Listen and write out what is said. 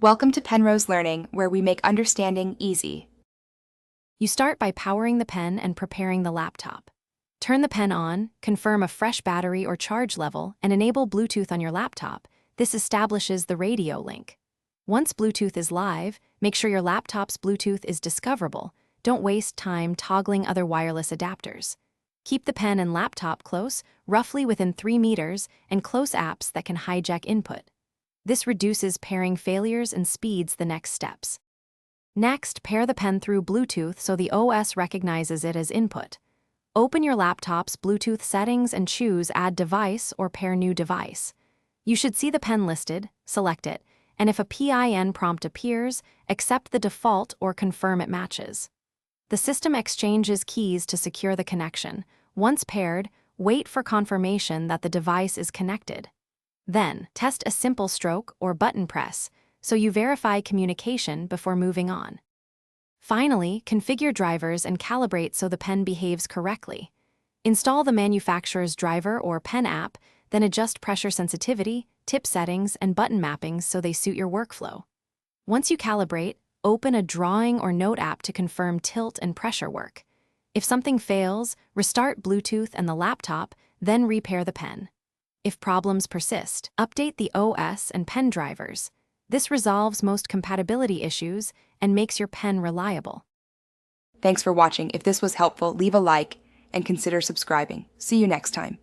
Welcome to Penrose Learning, where we make understanding easy. You start by powering the pen and preparing the laptop. Turn the pen on, confirm a fresh battery or charge level, and enable Bluetooth on your laptop. This establishes the radio link. Once Bluetooth is live, make sure your laptop's Bluetooth is discoverable. Don't waste time toggling other wireless adapters. Keep the pen and laptop close, roughly within 3 meters, and close apps that can hijack input. This reduces pairing failures and speeds the next steps. Next, pair the pen through Bluetooth so the OS recognizes it as input. Open your laptop's Bluetooth settings and choose Add Device or Pair New Device. You should see the pen listed, select it, and if a PIN prompt appears, accept the default or confirm it matches. The system exchanges keys to secure the connection. Once paired, wait for confirmation that the device is connected. Then, test a simple stroke or button press, so you verify communication before moving on. Finally, configure drivers and calibrate so the pen behaves correctly. Install the manufacturer's driver or pen app, then adjust pressure sensitivity, tip settings, and button mappings so they suit your workflow. Once you calibrate, open a drawing or note app to confirm tilt and pressure work. If something fails, restart Bluetooth and the laptop, then repair the pen. If problems persist, update the OS and pen drivers. This resolves most compatibility issues and makes your pen reliable. Thanks for watching. If this was helpful, leave a like and consider subscribing. See you next time.